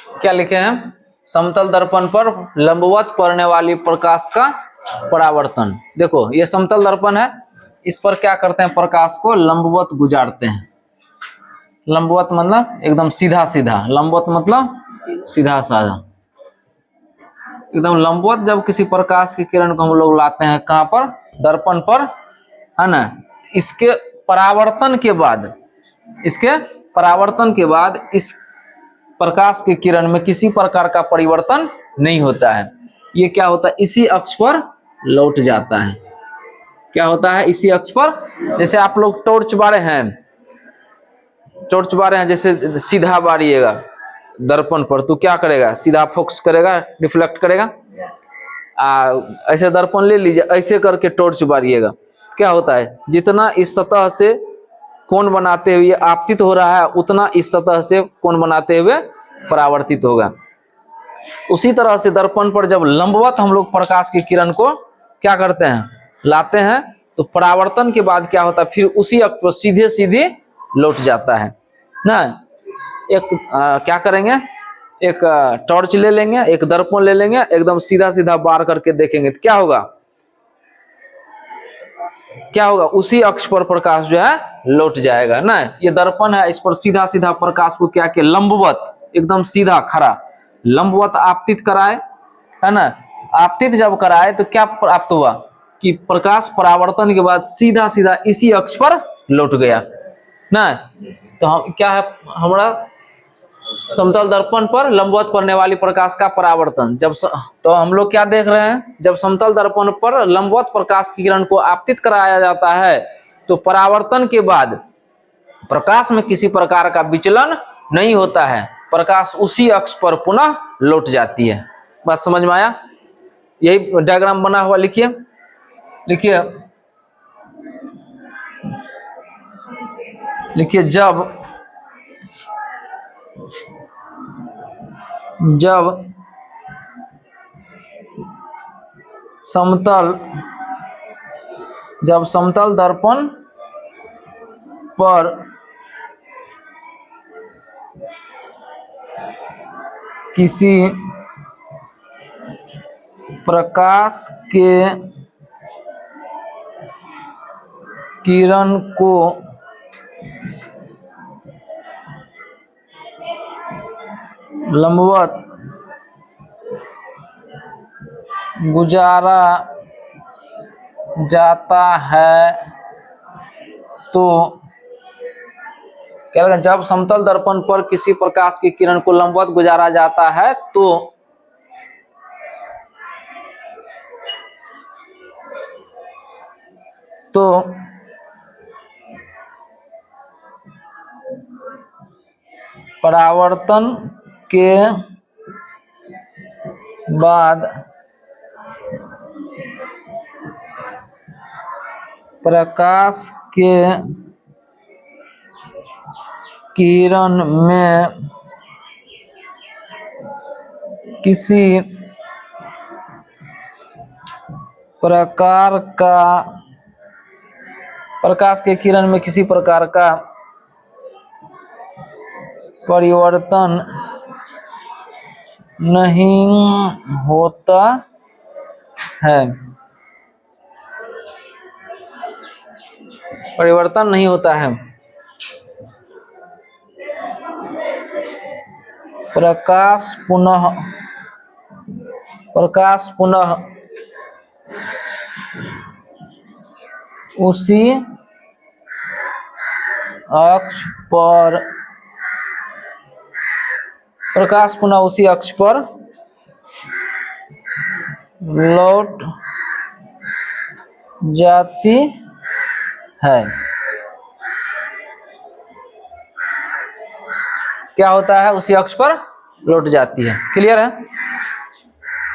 क्या लिखे हैं, समतल दर्पण पर लंबवत पड़ने वाली प्रकाश का परावर्तन। देखो ये समतल दर्पण है, इस पर क्या करते हैं, प्रकाश को लंबवत गुजारते हैं। लंबवत मतलब एकदम सीधा सीधा, लंबवत मतलब सीधा साधा, एकदम लंबवत। जब किसी प्रकाश की किरण को हम लोग लाते हैं कहाँ पर, दर्पण पर, है ना, इसके परावर्तन के बाद, इसके परावर्तन के बाद इस प्रकाश की किरण में किसी प्रकार का परिवर्तन नहीं होता है। ये क्या होता है, इसी अक्ष पर लौट जाता है। क्या होता है, इसी अक्ष पर। जैसे आप लोग टॉर्च बारे हैं, टॉर्च बारे हैं, जैसे सीधा बारिएगा दर्पण पर तो क्या करेगा, सीधा फोकस करेगा, रिफ्लेक्ट करेगा। ऐसे दर्पण ले लीजिए, ऐसे करके टॉर्च बारिएगा, क्या होता है, जितना इस सतह से कोण बनाते हुए आपतित हो रहा है, उतना इस सतह से कोण बनाते हुए परावर्तित होगा। उसी तरह से दर्पण पर जब लंबवत हम लोग प्रकाश की किरण को क्या करते हैं, लाते हैं, तो परावर्तन के बाद क्या होता है, फिर उसी अक्ष पर सीधे सीधे लौट जाता है ना। एक क्या करेंगे, एक टॉर्च ले लेंगे, एक दर्पण ले लेंगे, एकदम सीधा सीधा बार करके देखेंगे तो क्या होगा, क्या होगा, उसी अक्ष पर प्रकाश जो है लौट जाएगा ना। ये दर्पण है, इस पर सीधा सीधा प्रकाश को क्या किया, लंबवत, एकदम सीधा खड़ा लंबवत आपतित कराए, है ना। आपतित जब कराए तो क्या प्राप्त हुआ कि प्रकाश परावर्तन के बाद सीधा सीधा इसी अक्ष पर लौट गया ना। तो हम क्या है, हमारा समतल दर्पण पर लंबवत पड़ने वाली प्रकाश का परावर्तन। जब तो हम लोग क्या देख रहे हैं, जब समतल दर्पण पर लंबवत प्रकाश की किरण को आपतित कराया जाता है तो परावर्तन के बाद प्रकाश में किसी प्रकार का विचलन नहीं होता है, प्रकाश उसी अक्ष पर पुनः लौट जाती है। बात समझ में आया, यही डायग्राम बना हुआ, लिखिए लिखिए लिखिए। जब समतल दर्पण पर किसी प्रकाश के किरण को लंबवत गुजारा जाता है तो क्या लगा, जब समतल दर्पण पर किसी प्रकाश की किरण को लंबवत गुजारा जाता है तो परावर्तन के बाद प्रकाश के किरण में किसी प्रकार का, प्रकाश के किरण में किसी प्रकार का परिवर्तन नहीं होता है, परिवर्तन नहीं होता है। प्रकाश पुनः उसी अक्ष पर, प्रकाश पुनः उसी अक्ष पर लौट जाती है। क्या होता है, उसी अक्ष पर लौट जाती है। क्लियर है।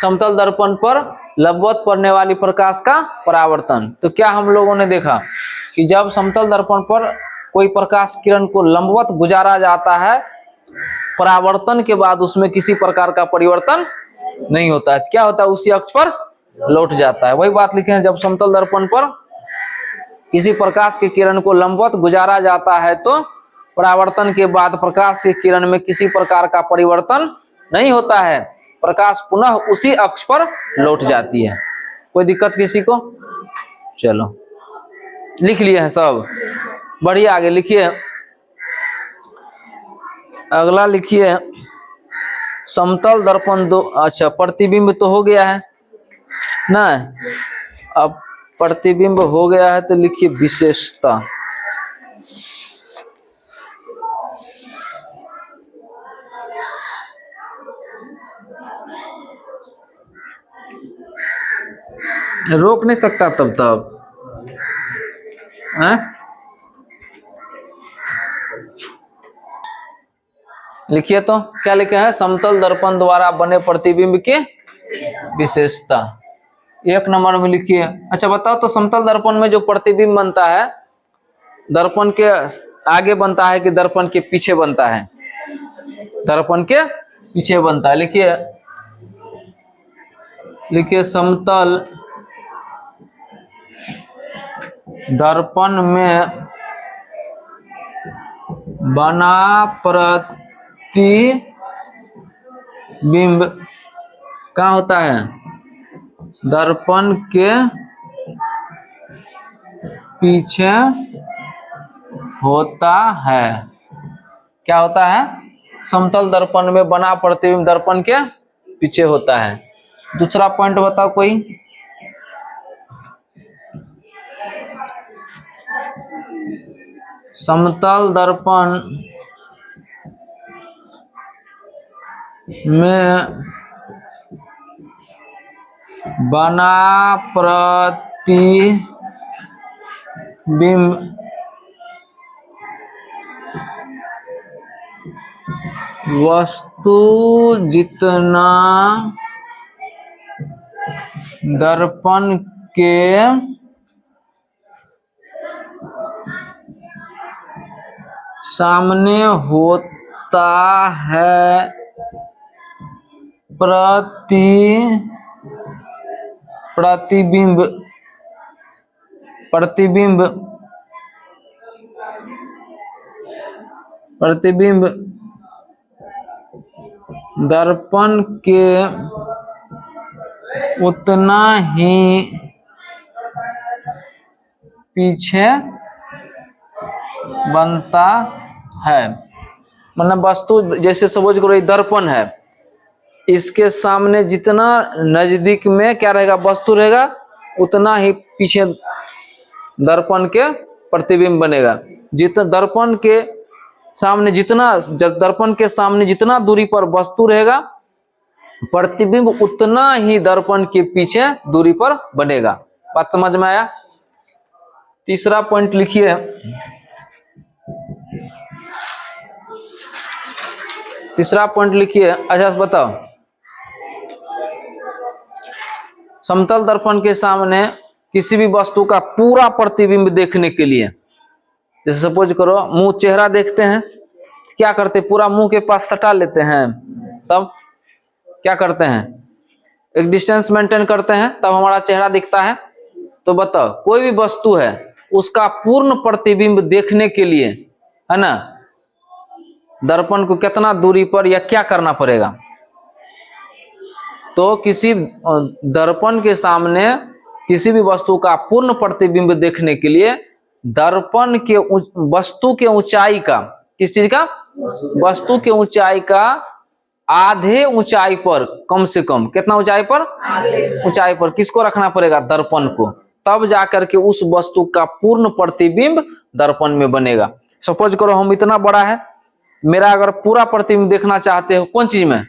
समतल दर्पण पर लंबवत पड़ने वाली प्रकाश का परावर्तन। तो क्या हम लोगों ने देखा कि जब समतल दर्पण पर कोई प्रकाश किरण को लंबवत गुजारा जाता है, परावर्तन के बाद उसमें किसी प्रकार का परिवर्तन नहीं होता है, क्या होता है, उसी अक्ष पर लौट जाता है। वही बात लिखे हैं, जब समतल दर्पण पर किसी प्रकाश की किरण को लंबवत गुजारा जाता है तो परावर्तन के बाद प्रकाश की किरण में किसी प्रकार का परिवर्तन नहीं होता है, प्रकाश पुनः उसी अक्ष पर लौट जाती है। कोई दिक्कत किसी को? चलो लिख लिए हैं सब, बढ़िए आगे लिखिए। अगला लिखिए समतल दर्पण दो, अच्छा प्रतिबिंब तो हो गया है ना, अब प्रतिबिंब हो गया है तो लिखिए विशेषता। रोक नहीं सकता तब तक लिखिए तो क्या लिखे हैं, समतल दर्पण द्वारा बने प्रतिबिंब की विशेषता। 1 नंबर में लिखिए। अच्छा बताओ तो समतल दर्पण में जो प्रतिबिंब बनता है दर्पण के आगे बनता है कि दर्पण के पीछे बनता है? दर्पण के पीछे बनता है। लिखिए लिखिए समतल दर्पण में बना प्रतिबिंब क्या होता है? दर्पण के पीछे होता है। क्या होता है? समतल दर्पण में बना प्रतिबिंब दर्पण के पीछे होता है। दूसरा पॉइंट बताओ कोई। समतल दर्पण में बना प्रतिबिंब वस्तु जितना दर्पण के सामने होता है प्रतिबिंब दर्पण के उतना ही पीछे बनता है। मतलब वस्तु जैसे समझ करो ये दर्पण है, इसके सामने जितना नजदीक में क्या रहेगा वस्तु रहेगा उतना ही पीछे दर्पण के प्रतिबिंब बनेगा। जितना दर्पण के सामने जितना दूरी पर वस्तु रहेगा प्रतिबिंब उतना ही दर्पण के पीछे दूरी पर बनेगा। बात समझ में आया? तीसरा पॉइंट लिखिए। अच्छा बताओ समतल दर्पण के सामने किसी भी वस्तु का पूरा प्रतिबिंब देखने के लिए, जैसे सपोज करो मुंह चेहरा देखते हैं, क्या करते हैं? पूरा मुंह के पास सटा लेते हैं, तब क्या करते हैं? एक डिस्टेंस मेंटेन करते हैं, तब हमारा चेहरा दिखता है। तो बताओ कोई भी वस्तु है उसका पूर्ण प्रतिबिंब देखने के लिए, है ना, दर्पण को कितना दूरी पर या क्या करना पड़ेगा? तो किसी दर्पण के सामने किसी भी वस्तु का पूर्ण प्रतिबिंब देखने के लिए दर्पण के वस्तु के ऊंचाई का, किस चीज का? वस्तु के ऊंचाई का आधे ऊंचाई पर, कम से कम कितना ऊंचाई पर? ऊंचाई पर किसको रखना पड़ेगा? दर्पण को। तब जाकर के उस वस्तु का पूर्ण प्रतिबिंब दर्पण में बनेगा। सपोज करो हम इतना बड़ा है, मेरा अगर पूरा प्रतिबिंब देखना चाहते हो कौन चीज में?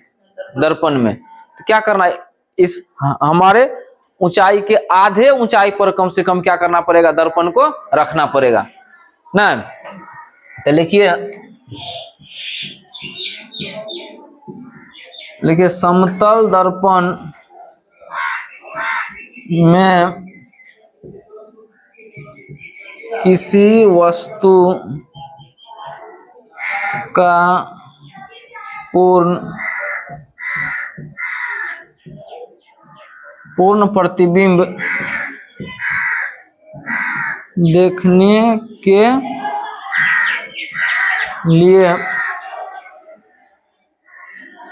दर्पण में। तो क्या करना है? इस हमारे ऊंचाई के आधे ऊंचाई पर कम से कम क्या करना पड़ेगा? दर्पण को रखना पड़ेगा ना। तो लिखिए समतल दर्पण में किसी वस्तु का पूर्ण प्रतिबिंब देखने के लिए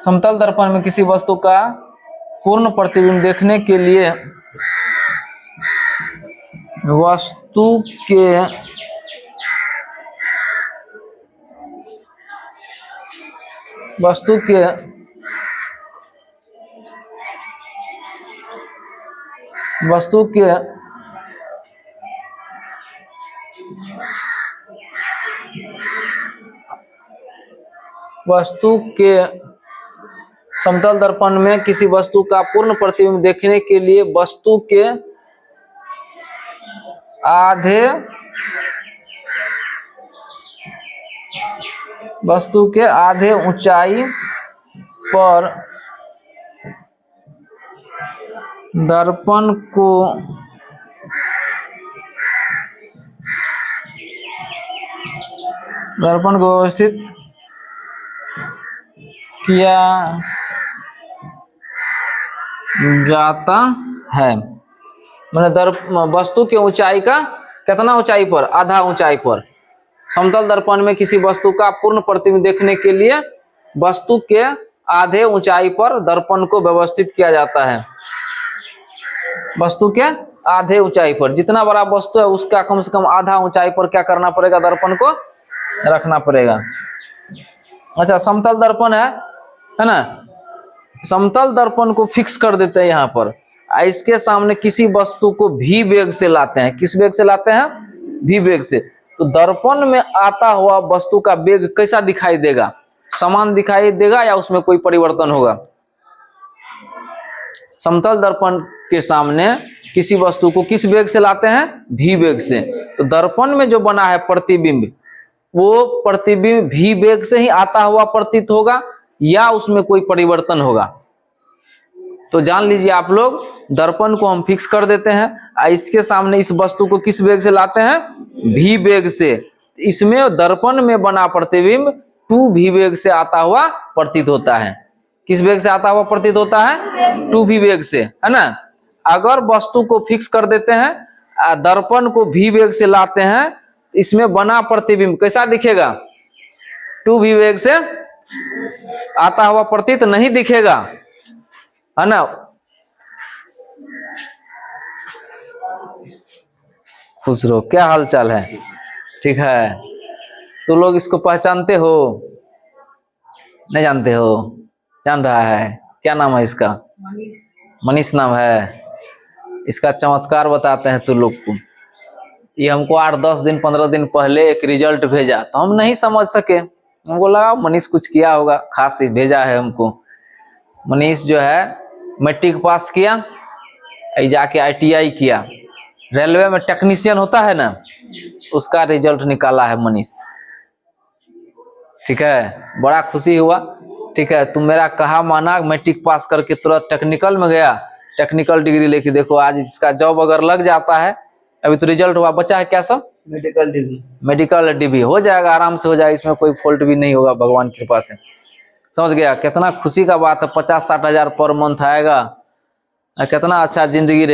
समतल दर्पण में किसी वस्तु का पूर्ण प्रतिबिंब देखने के लिए वस्तु के समतल दर्पण में किसी वस्तु का पूर्ण प्रतिबिंब देखने के लिए वस्तु के आधे ऊंचाई पर दर्पण को व्यवस्थित किया जाता है। मैंने वस्तु के ऊंचाई का कितना ऊंचाई पर? आधा ऊंचाई पर। समतल दर्पण में किसी वस्तु का पूर्ण प्रतिबिंब देखने के लिए वस्तु के आधे ऊंचाई पर दर्पण को व्यवस्थित किया जाता है। वस्तु के आधे ऊंचाई पर, जितना बड़ा वस्तु है उसका कम से कम आधा ऊंचाई पर क्या करना पड़ेगा? दर्पण को रखना पड़ेगा। अच्छा, समतल दर्पण है ना, समतल दर्पण को फिक्स कर देते हैं यहाँ पर। इसके सामने किसी वस्तु को भी वेग से लाते हैं। किस वेग से लाते हैं? भी वेग से। तो दर्पण में आता हुआ वस्तु का वेग कैसा दिखाई देगा? समान दिखाई देगा या उसमें कोई परिवर्तन होगा? समतल दर्पण के सामने किसी वस्तु को किस वेग से लाते हैं? भी वेग से। तो दर्पण में जो बना है प्रतिबिंब, वो प्रतिबिंब भी वेग से ही आता हुआ प्रतीत होगा या उसमें कोई परिवर्तन होगा? तो जान लीजिए आप लोग, दर्पण को हम फिक्स कर देते हैं। इसके सामने इस वस्तु को किस वेग से लाते हैं? भी वेग से। इसमें दर्पण में बना प्रतिबिंब 2 भी वेग से आता हुआ प्रतीत होता है। किस वेग से आता हुआ प्रतीत होता है? 2 भी वेग से, है ना। अगर वस्तु को फिक्स कर देते हैं, दर्पण को भी वेग से लाते हैं, इसमें बना प्रतिबिंब कैसा दिखेगा? 2 भी वेग से आता हुआ प्रतीत नहीं दिखेगा, है ना। खुश रहो, क्या हाल चाल है? ठीक है। तो लोग इसको पहचानते हो? नहीं जानते हो? जान रहा है? क्या नाम है इसका? मनीष नाम है। इसका चमत्कार बताते हैं तुम लोग को। ये हमको 8-10 दिन 15 दिन पहले एक रिजल्ट भेजा, तो हम नहीं समझ सके। हमको लगा मनीष कुछ किया होगा, खास ही भेजा है हमको। मनीष जो है मैट्रिक पास किया, जाके ITI किया, रेलवे में टेक्नीशियन होता है ना, उसका रिजल्ट निकाला है मनीष। ठीक है, बड़ा खुशी हुआ। ठीक है, तुम मेरा कहा माना, मैट्रिक पास करके तुरंत टेक्निकल में गया, टेक्निकल डिग्री लेके देखो आज इसका जॉब अगर लग जाता है। अभी तो रिजल्ट हुआ, बचा है क्या सब? मेडिकल डिग्री हो जाएगा, आराम से हो जाएगा, इसमें कोई फॉल्ट भी नहीं होगा भगवान की कृपा से। समझ गया? कितना खुशी का बात है। 50-60 हजार पर मंथ आएगा, कितना अच्छा जिंदगी